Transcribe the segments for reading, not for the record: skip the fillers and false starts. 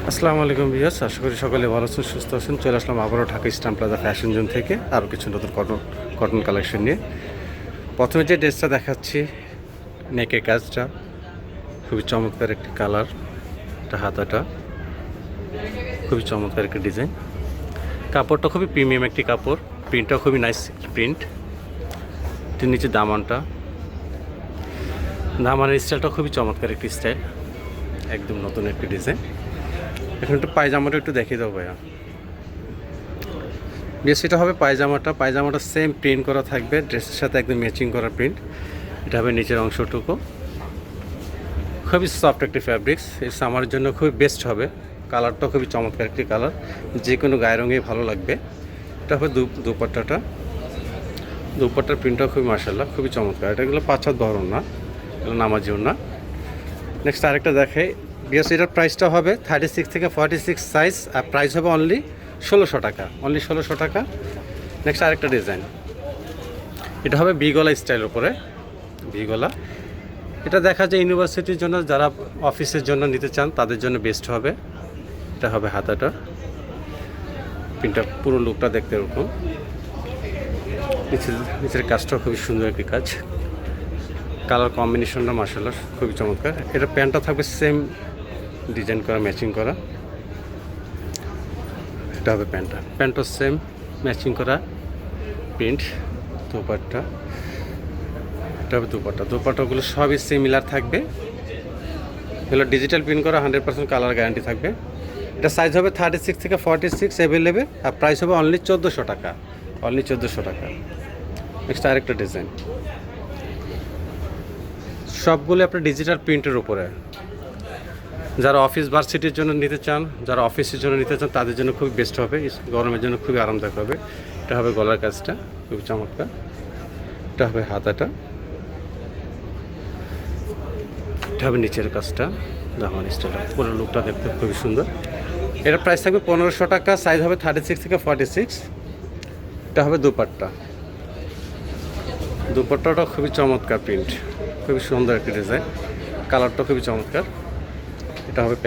আসসালামু আলাইকুম ভিউয়ার্স, আশা করি সকলে ভালো আছেন, সুস্থ আছেন। চলে আসলাম আবারও Dhaka eastern plaza fashion zone থেকে আরও কিছু নতুন কটন কালেকশন নিয়ে। প্রথমে যে ড্রেসটা দেখাচ্ছি, নেকের কাজটা খুবই চমৎকার একটি কালার, এটা হাতাটা খুবই চমৎকার একটি ডিজাইন, কাপড়টা খুবই প্রিমিয়াম একটি কাপড়, প্রিন্টটা খুবই নাইস প্রিন্ট। এটির নিচে দামানের স্টাইলটা খুবই চমৎকার একটি স্টাইল, একদম নতুন একটি ডিজাইন। এখন একটু পায়জামাটা একটু দেখিয়ে দাও ভাইয়া। বেশ, এটা হবে পায়জামাটা সেম প্রিন্ট করা থাকবে, ড্রেসের সাথে একদম ম্যাচিং করা প্রিন্ট। এটা হবে নিচের অংশটুকু, খুবই সফট একটি ফ্যাব্রিক্স, এই সামারের জন্য খুবই বেস্ট হবে। কালারটা খুবই চমৎকার একটি কালার, যে কোনো গায়ে রঙেই ভালো লাগবে। এটা হবে দুপাট্টার প্রিন্টটা খুবই মাশাআল্লাহ, খুবই চমৎকার। এটাগুলো 5 হাত বহরণ না, এগুলো নামাজিও না। নেক্সট আরেকটা দেখাই বিকজ এটার প্রাইসটা হবে 36 থেকে 46 সাইজ, আর প্রাইস হবে অনলি 1600 টাকা, অনলি 1600 টাকা। নেক্সট আরেকটা ডিজাইন, এটা হবে বি-গলা স্টাইলের উপরে, বি-গলা। এটা দেখা যায় ইউনিভার্সিটির জন্য, যারা অফিসের জন্য নিতে চান তাদের জন্য বেস্ট হবে। এটা হবে হাতাটা, প্রিন্টটা পুরো লুকটা দেখতে এরকম। নিচের কাজটা খুবই সুন্দর একটি কাজ, কালার কম্বিনেশনটা মাশাআল্লাহ খুবই চমৎকার। এটা প্যান্টটা থাকবে সেম ডিজাইন করা, ম্যাচিং করা। এটা হবে প্যান্টটা সেম ম্যাচিং করা প্রিন্ট। দোপাট্টা, এটা হবে দোপাট্টাগুলো সবই সিমিলার থাকবে, এগুলো ডিজিটাল প্রিন্ট করা, 100% কালার গ্যারান্টি থাকবে। এটা সাইজ হবে 36 থেকে 46 অ্যাভেলেবেল, আর প্রাইস হবে অনলি 1400 টাকা, অনলি 1400 টাকা। নেক্সট আরেকটা ডিজাইন, সবগুলো আপনার ডিজিটাল প্রিন্টের উপরে। যারা অফিস ভার্সিটির জন্য নিতে চান, যারা অফিসের জন্য নিতে চান তাদের জন্য খুবই বেস্ট হবে, গরমের জন্য খুবই আরামদায়ক হবে। এটা হবে গলার কাজটা খুবই চমৎকার, এটা হবে হাতাটা, এটা হবে নিচের কাজটা, দামান স্টাইলটা, পুরো লুকটা দেখতে খুবই সুন্দর। এটার প্রাইস থাকবে 1500 টাকা, সাইজ হবে 36 থেকে 46। এটা হবে দুপাট্টাটা খুবই চমৎকার প্রিন্ট, খুবই সুন্দর একটা ডিজাইন, কালারটা খুবই চমৎকার। এটা হবে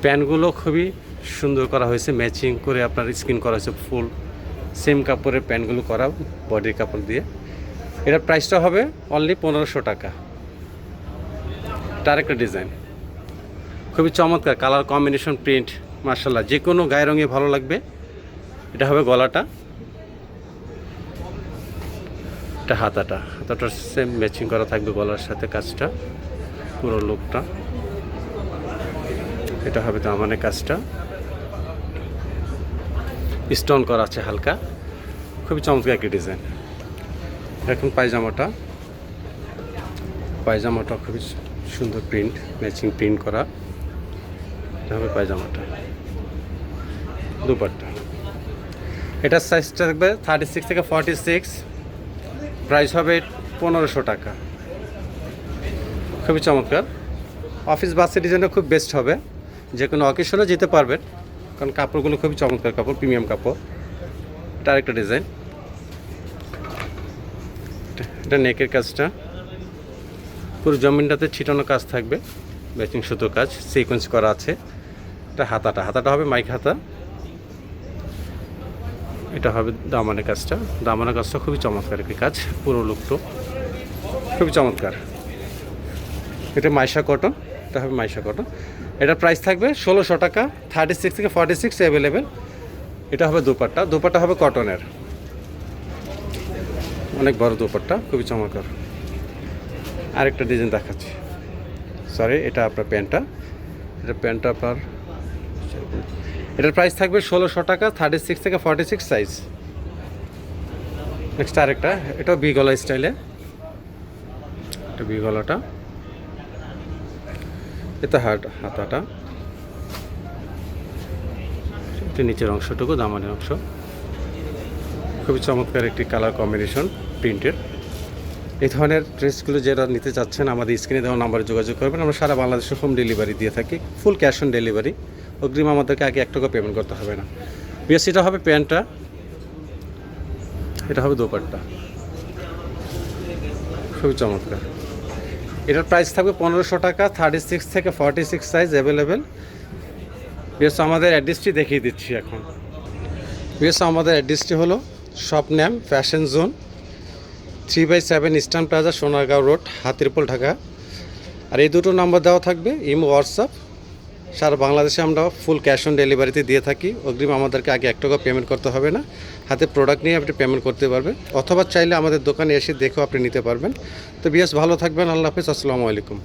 প্যান্টগুলো খুবই সুন্দর করা হয়েছে, ম্যাচিং করে আপনার স্কিন করা হয়েছে, ফুল সেম কাপড়ের প্যান্টগুলো করা, বডির কাপড় দিয়ে। এটার প্রাইসটা হবে অনলি 1500 টাকা। এটা আরেকটা ডিজাইন, খুবই চমৎকার কালার কম্বিনেশন, প্রিন্ট মাশাআল্লাহ, যে কোনো গায়ে রঙে ভালো লাগবে। এটা হবে গলাটা, এটা হাতাটা সেম ম্যাচিং করা থাকবে গলার সাথে কাজটা, পুরো লুকটা। এটা হবে দামানের কাজটা, স্টোন করা আছে হালকা, খুবই চমৎকার একটি ডিজাইন। এখন পায়জামাটা খুবই সুন্দর প্রিন্ট, ম্যাচিং প্রিন্ট করা। এটা হবে পায়জামাটা। দুপাট্টা, এটার সাইজটা থাকবে 36 থেকে 46, প্রাইস হবে 1500 টাকা। খুবই চমৎকার, অফিস বাসের জন্য খুব বেস্ট হবে, যে কোনো অকেশনে যেতে পারবেন, কারণ কাপড়গুলো খুবই চমৎকার কাপড়, প্রিমিয়াম কাপড়। এটা আরেকটা ডিজাইন, এটা নেকের কাজটা পুরো জমিনটাতে ছিটানো কাজ থাকবে, ম্যাচিং সুতোর কাজ সিকোয়েন্স করা আছে। এটা হাতাটা হবে মাইক হাতা। এটা হবে দামানের কাজটা খুবই চমৎকার একটি কাজ, পুরো লুকটো খুবই চমৎকার। এটা হবে মাইশা কটন। এটার প্রাইস থাকবে 1600 টাকা, 36 থেকে 46 অ্যাভেলেবেল। এটা হবে দুপাট্টা হবে কটনের, অনেক বড় দুপাট্টা, খুবই চমৎকার। আরেকটা ডিজাইন দেখাচ্ছি, এটা আপনার প্যান্টটা, এটার প্রাইস থাকবে 1600 টাকা, 36 থেকে 46 সাইজ। নেক্সট আরেকটা, এটাও বি-গলা স্টাইলে, এটা বি-গলাটা, এটা হাতাটা, এটা নিচের অংশটুকু দামানের অংশ, খুবই চমৎকার একটি কালার কম্বিনেশন প্রিন্টের। এই ধরনের ড্রেসগুলো যারা নিতে চাচ্ছেন আমাদের স্ক্রিনে দেওয়া নাম্বারে যোগাযোগ করবেন, আমরা সারা বাংলাদেশে হোম ডেলিভারি দিয়ে থাকি, ফুল ক্যাশ অন ডেলিভারি, অগ্রিম আমাদেরকে আগে 1 টাকা পেমেন্ট করতে হবে না। বেশ, এটা হবে প্যান্টটা, এটা হবে দোপাট্টা, খুবই চমৎকার। এটার প্রাইস থাকবে 1500 টাকা, 36 থেকে 46 সাইজ অ্যাভেলেবেল। বিএস আমাদের অ্যাড্রেসটি দেখিয়ে দিচ্ছি এখন। বিএস আমাদের অ্যাড্রেসটি হলো shop name fashion zone, 3/7 eastern plaza, Sonargaon road, Hatirpul, Dhaka. আর এই দুটো নাম্বার দেওয়া থাকবে, ইমো, হোয়াটসঅ্যাপ। সারা বাংলাদেশে আমরা ফুল ক্যাশ অন ডেলিভারিতে দিয়ে থাকি। অগ্রিম আমাদেরকে আগে 1 টাকা পেমেন্ট করতে হবে না, হাতে প্রোডাক্ট নিয়ে আপনি পেমেন্ট করতে পারবেন, অথবা চাইলে আমাদের দোকানে এসে দেখেও আপনি নিতে পারবেন। তো বিএস ভালো থাকবেন, আল্লাহ হাফেজ, আসসালামু আলাইকুম।